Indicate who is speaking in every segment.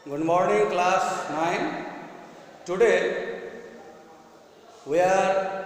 Speaker 1: Good morning, class 9. Today we are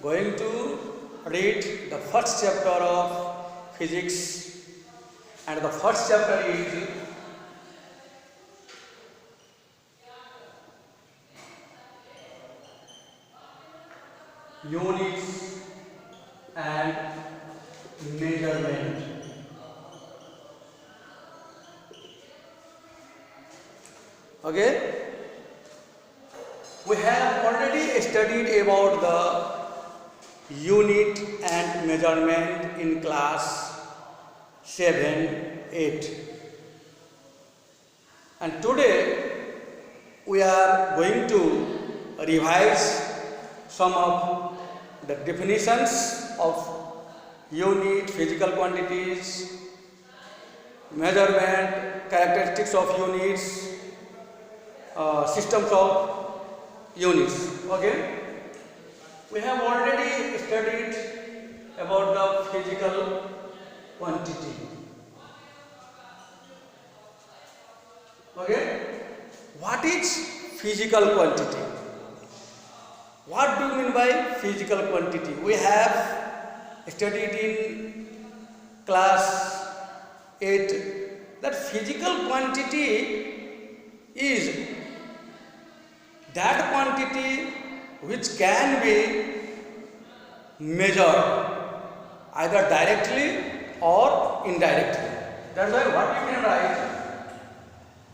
Speaker 1: going to read the first chapter of physics, and the first chapter is units and measurement. Okay, we have already studied about the unit and measurement in class 7, 8, and today we are going to revise some of the definitions of unit, physical quantities, measurement, characteristics of units, systems of units. Okay, we have already studied about the physical quantity. Okay, what is physical quantity? What do you mean by physical quantity? We have studied in class 8 that physical quantity is that quantity which can be measured either directly or indirectly. That's why what we can write,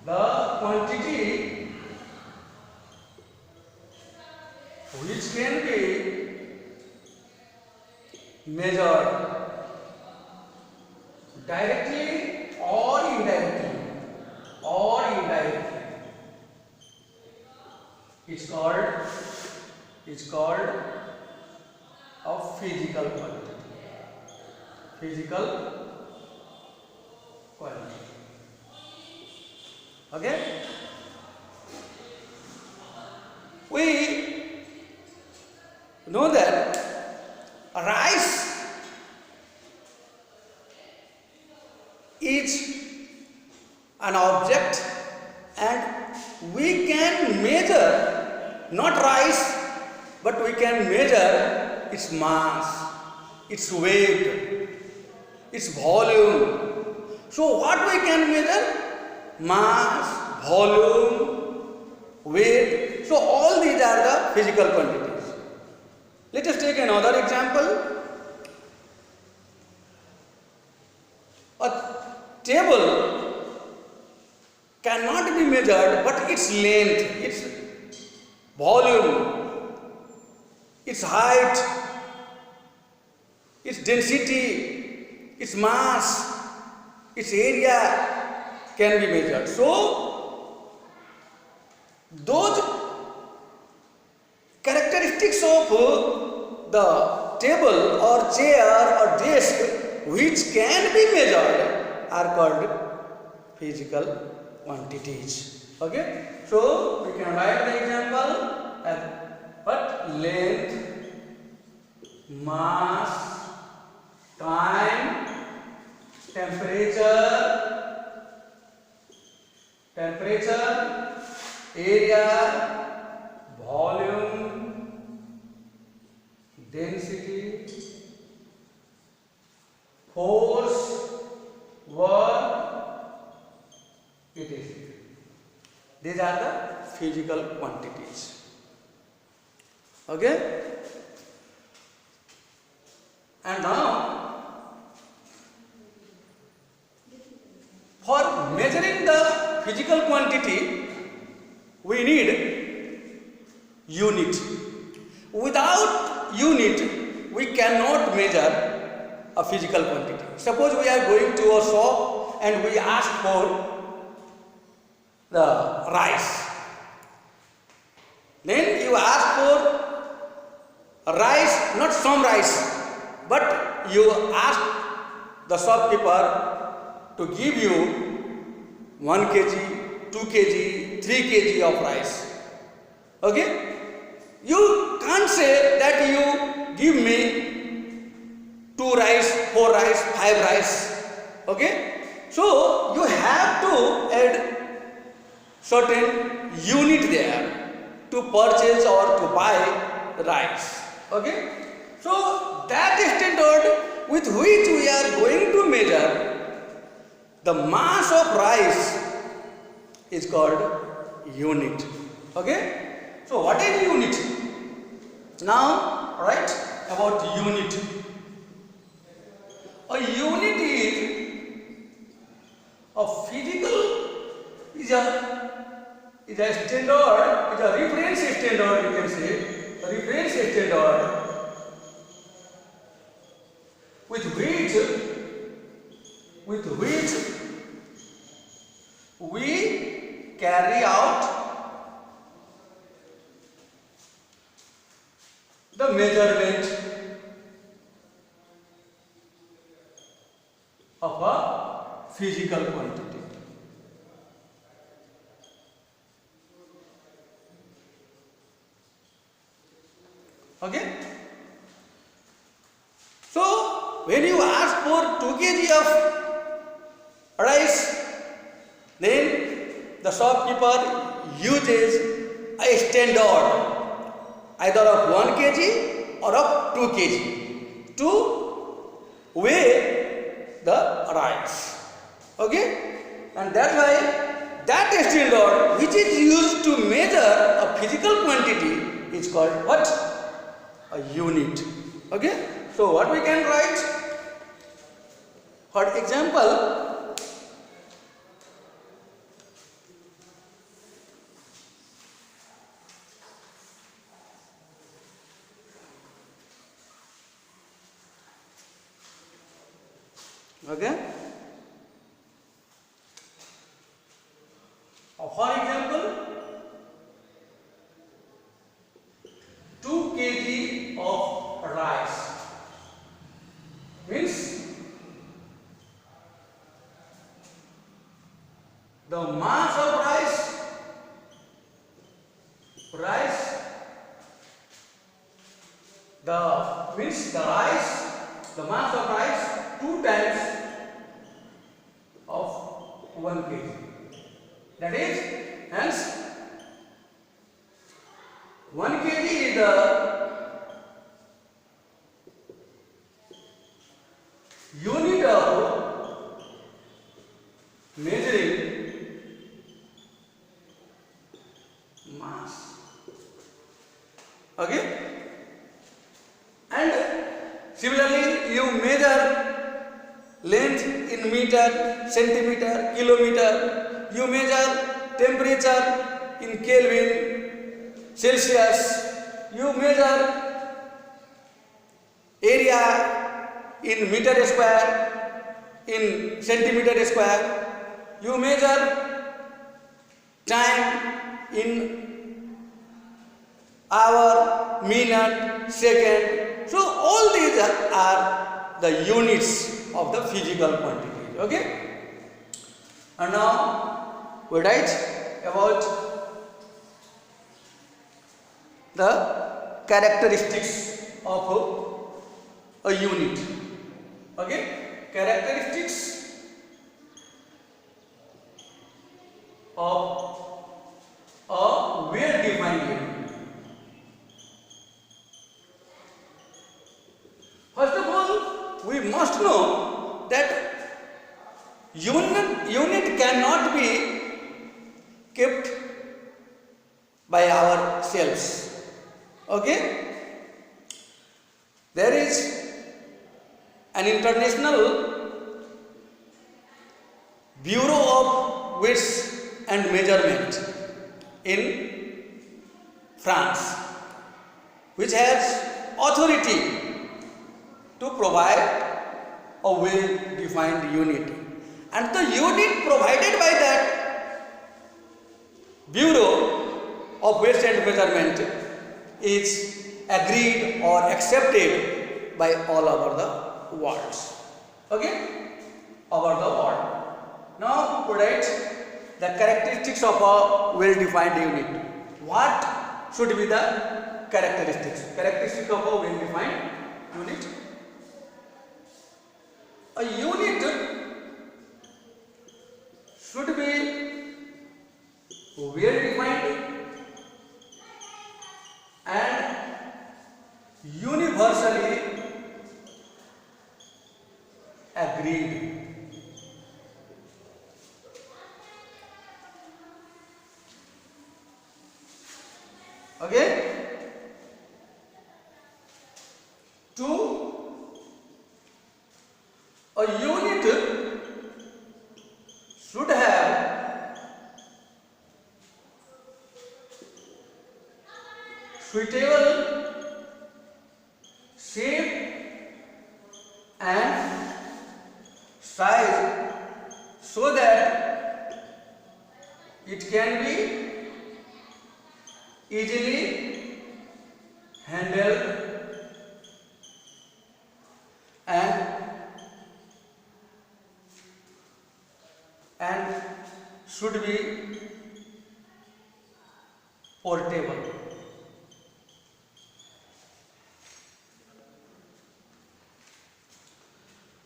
Speaker 1: the quantity which can be measured directly or indirectly is called a physical quantity. Physical quantity. Okay? We know that rice is an object, and we can measure not rice, but we can measure its mass, its weight, its volume. So what we can measure? Mass, volume, weight. So all these are the physical quantities. Let us take another example. A table cannot be measured, but its length, its volume, its height, its density, its mass, its area can be measured. So those characteristics of the table or chair or desk which can be measured are called physical quantities. Okay, so we can write the example as what? Length, mass, time, temperature, area, volume, density, force, work, etc. These are the physical quantities. Okay? And now, for measuring the physical quantity, we need unit. Without unit, we cannot measure a physical quantity. Suppose we are going to a shop and we ask for the rice. Then you ask for rice, not some rice, but you ask the shopkeeper to give you 1 kg, 2 kg, 3 kg of rice. Okay? You can't say that you give me 2 rice, 4 rice, 5 rice. Okay? So you have to add certain unit there to purchase or to buy rice. Okay, so that standard with which we are going to measure the mass of rice is called unit. Okay, so what is unit? Now write about unit. A unit is a physical, is a standard, is a reference standard, you can say, a reference standard with which we carry out the measurement of a physical quantity. Okay, so when you ask for 2 kg of rice, then the shopkeeper uses a standard either of 1 kg or of 2 kg to weigh the rice. Okay, and that's why that standard which is used to measure a physical quantity is called what? A unit. Okay, so what we can write? For example, okay, for example, 2 kg of rice means the mass of rice the means the mass of rice 2 times of 1 kg. That is, hence 1 kg is the unit of measuring mass. Okay, and similarly you measure length in meter, centimeter, kilometer. You measure temperature in Kelvin, Celsius. You measure area in meter square, in centimeter square. You measure time in hour, minute, second. So all these are the units of the physical quantity. Okay, and now we write about the characteristics of a unit. Okay, characteristics of a well-defined unit. First of all, we must know that unit cannot be kept by ourselves. Okay, there is an international Bureau of Weights and Measurement in France, which has authority to provide a well-defined unit, and the unit provided by that Bureau of Weights and Measurement is agreed or accepted by all over the world. Okay, over the world. Now we write the characteristics of a well-defined unit. What should be the characteristics? Characteristics of a well-defined unit. A unit should be well defined and universally agreed. Okay? Two, a unit should have suitable shape and size so that it can be easily handled and should be portable.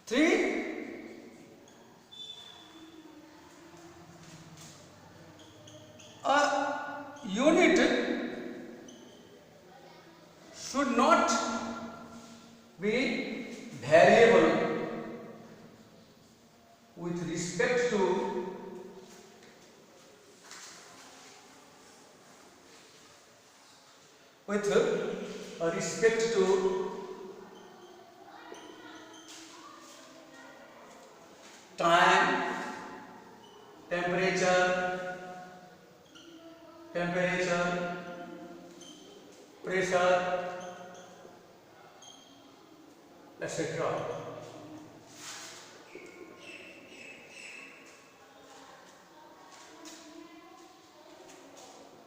Speaker 1: Three, a unit should not be variable with respect to time, temperature, pressure, etc.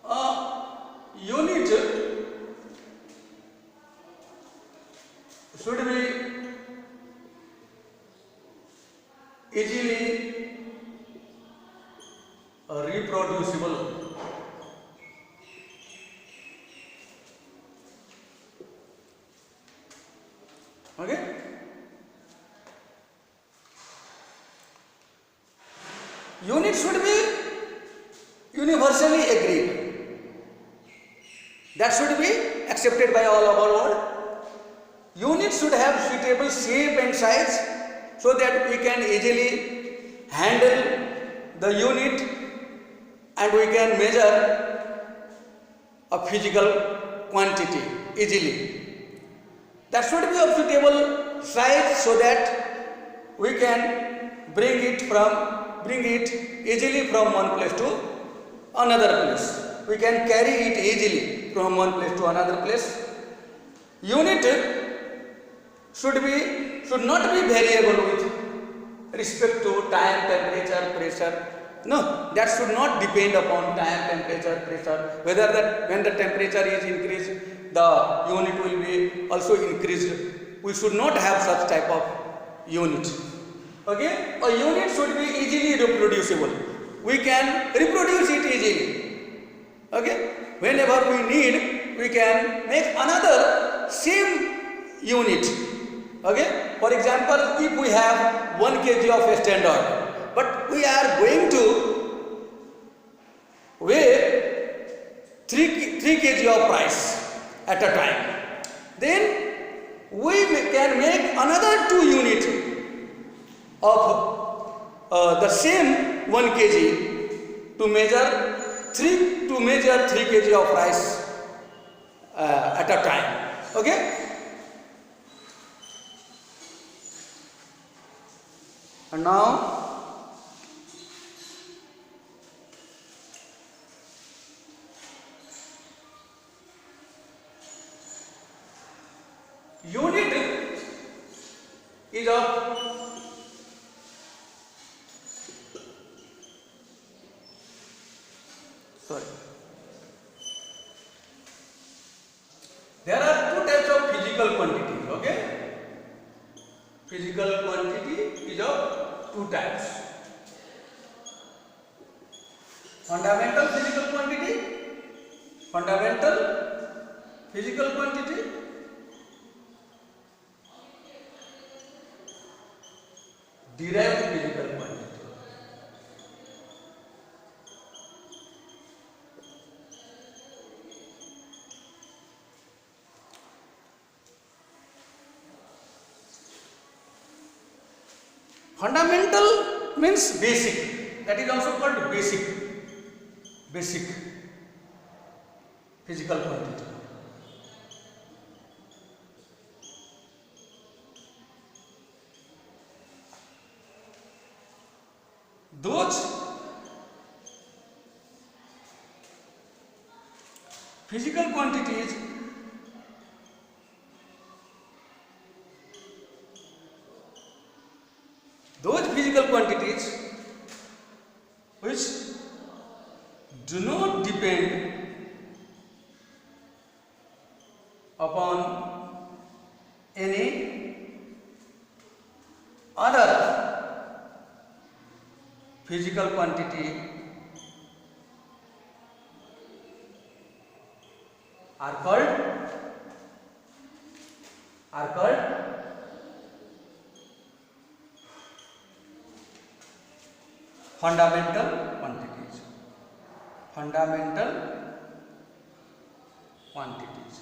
Speaker 1: A unit should be easily reproducible. Okay? Unit should be universally agreed. That should be accepted by all over world. Unit should have suitable shape and size so that we can easily handle the unit and we can measure a physical quantity easily. That should be of suitable size so that we can bring it easily from one place to another place. We can carry it easily from one place to another place. Unit should not be variable with respect to time, temperature, pressure. No, that should not depend upon time, temperature, pressure. Whether that when the temperature is increased, the unit will be also increased. We should not have such type of unit. Okay, a unit should be easily reproducible. We can reproduce it easily. Okay, whenever we need, we can make another same unit. Okay, for example, if we have 1 kg of standard, but we are going to weigh 3 kg of rice at a time, then we can make another 2 units of the same 1 kg to measure 3 kg of rice at a time. Okay. And now unit is of there are 2 types of physical quantities. Okay, physical quantity is of 2 types: fundamental physical quantity, derived physical quantity. Fundamental means basic. That is also called basic. Basic physical quantity. Those physical quantities which do not depend upon any other physical quantity are called fundamental quantities. Fundamental quantities.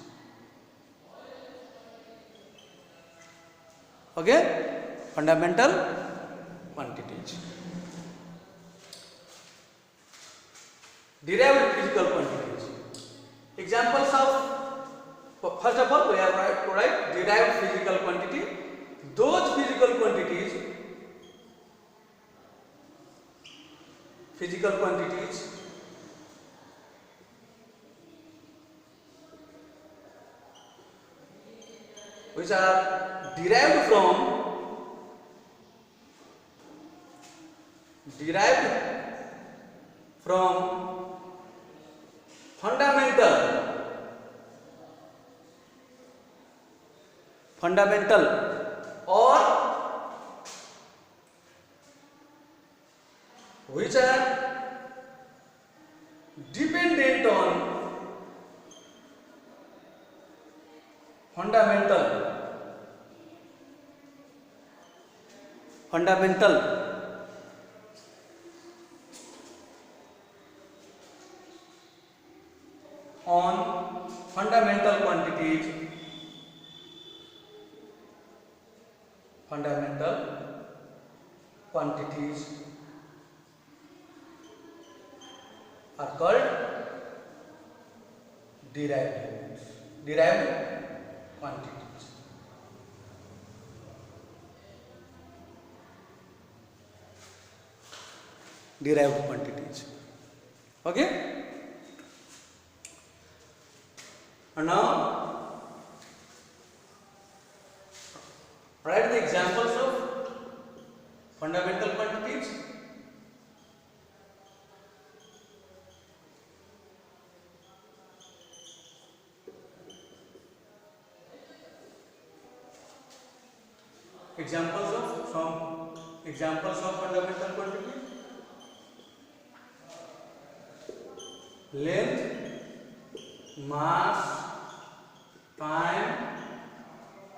Speaker 1: Okay? Fundamental quantities. Derived physical quantities. Examples of, first of all, we have to write derived physical quantity. Those physical quantities which are derived from fundamental or which are dependent on fundamental on fundamental quantities are called derived quantities. Derived quantities. Okay? And now write the examples of fundamental quantities. Examples of fundamental quantities: length, mass, time,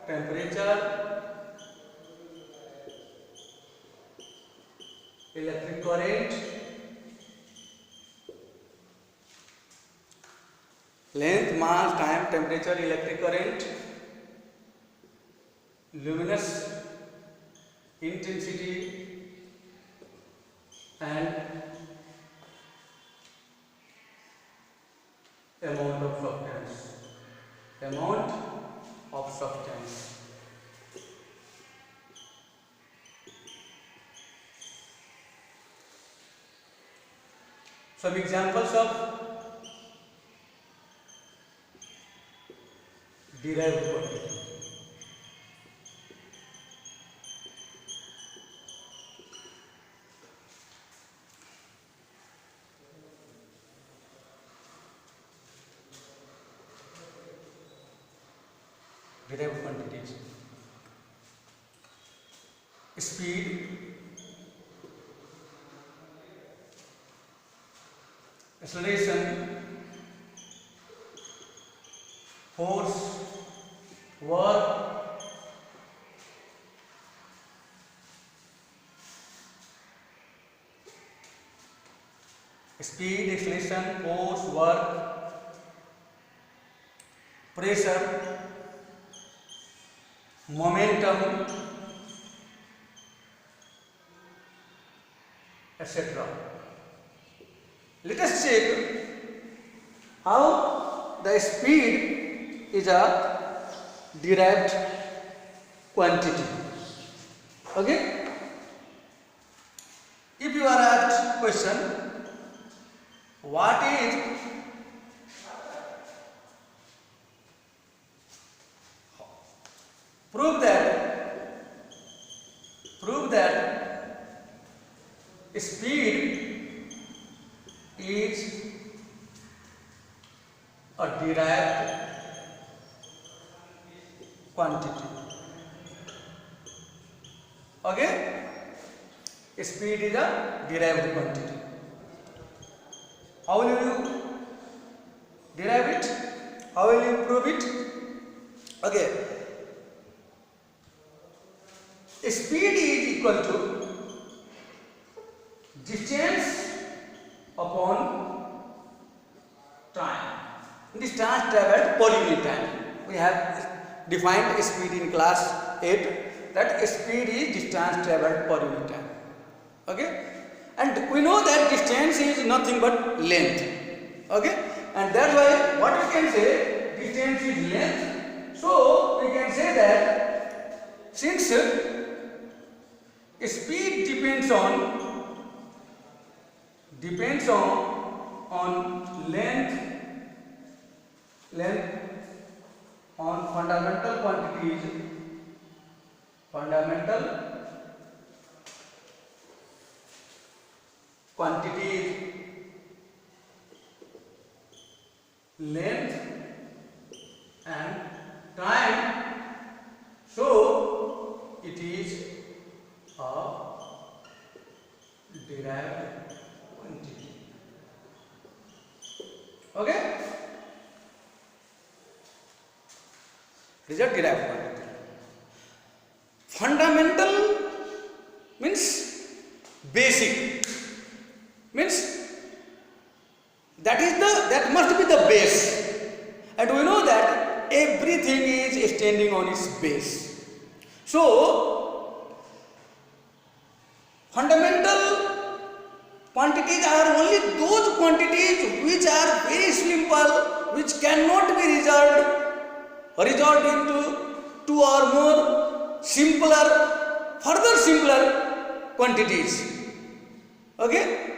Speaker 1: temperature, electric current. Length, mass, time, temperature, electric current, luminous intensity and amount of substance. Some examples of derived quantity. Derived quantities: speed, acceleration, force, work, speed, acceleration, force, work, pressure, momentum, etc. Let us check how the speed is a derived quantity. Okay? If you are asked question, what is prove that speed is a derived quantity. Okay? Speed is a derived quantity. How will you derive it? How will you prove it? Okay. Speed is equal to distance upon time. Distance traveled per unit time. We have defined speed in class 8, that speed is distance traveled per unit time. Okay? And we know that distance is nothing but length. Okay? And that's why what we can say, distance is length. So we can say that since speed depends on length on fundamental quantities length and time, so it is a derived quantity. Okay? It is a derived quantity. Fundamental means basic, means that must be the base, and we know that everything is standing on its base. So fundamental quantities are only those quantities which are very simple, which cannot be resolved into two or more further simpler quantities. Okay?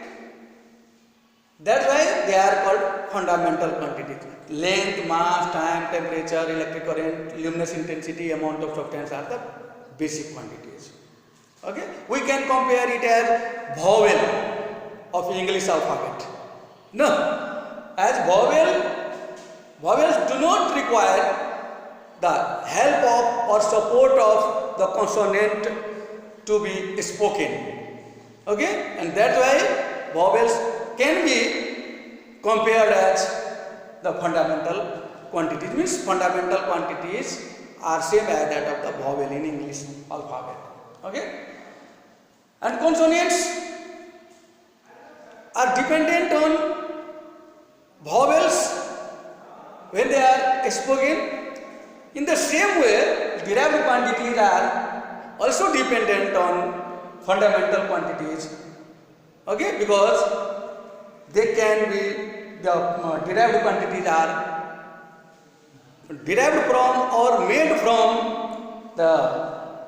Speaker 1: That's why they are called fundamental quantities. Length, mass, time, temperature, electric current, luminous intensity, amount of substance are the basic quantities. Okay? We can compare it as vowel of English alphabet. No, as vowels do not require the help of or support of the consonant to be spoken. Okay? And that's why vowels can be compared as the fundamental quantities. Means fundamental quantities are same as that of the vowel in English alphabet. Okay? And consonants are dependent on vowels when they are spoken. In the same way, derived quantities are also dependent on fundamental quantities. Okay? Because they can be, the derived quantities are derived from or made from the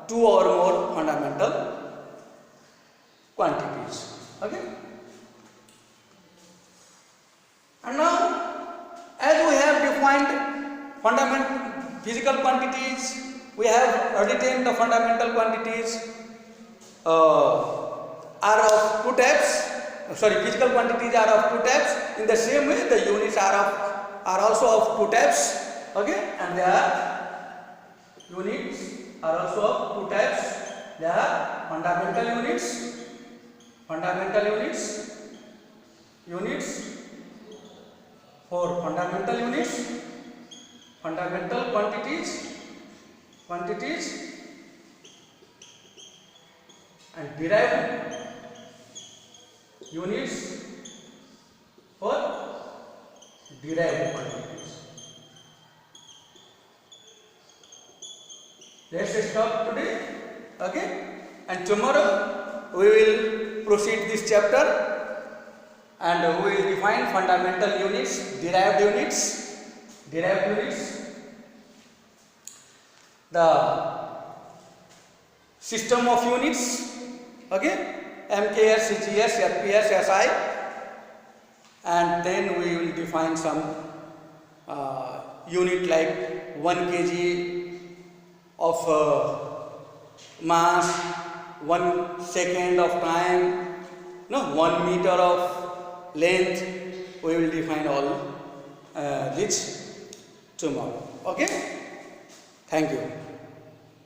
Speaker 1: two or more fundamental quantities. Okay? And now, as we have defined fundamental physical quantities, we have written the fundamental quantities are of two types. Physical quantities are of two types. In the same way, the units are also of two types. Okay, and their units are also of two types. There are fundamental units for fundamental units, fundamental quantities, and derived units for derived quantities. Let's stop today. Okay, and tomorrow we will proceed this chapter, and we will define fundamental units, derived units, the system of units, okay, MKS, CGS, FPS, SI, and then we will define some unit like 1 kg of mass, 1 second of time, no, 1 meter of length. We will define all this tomorrow. Okay, thank you.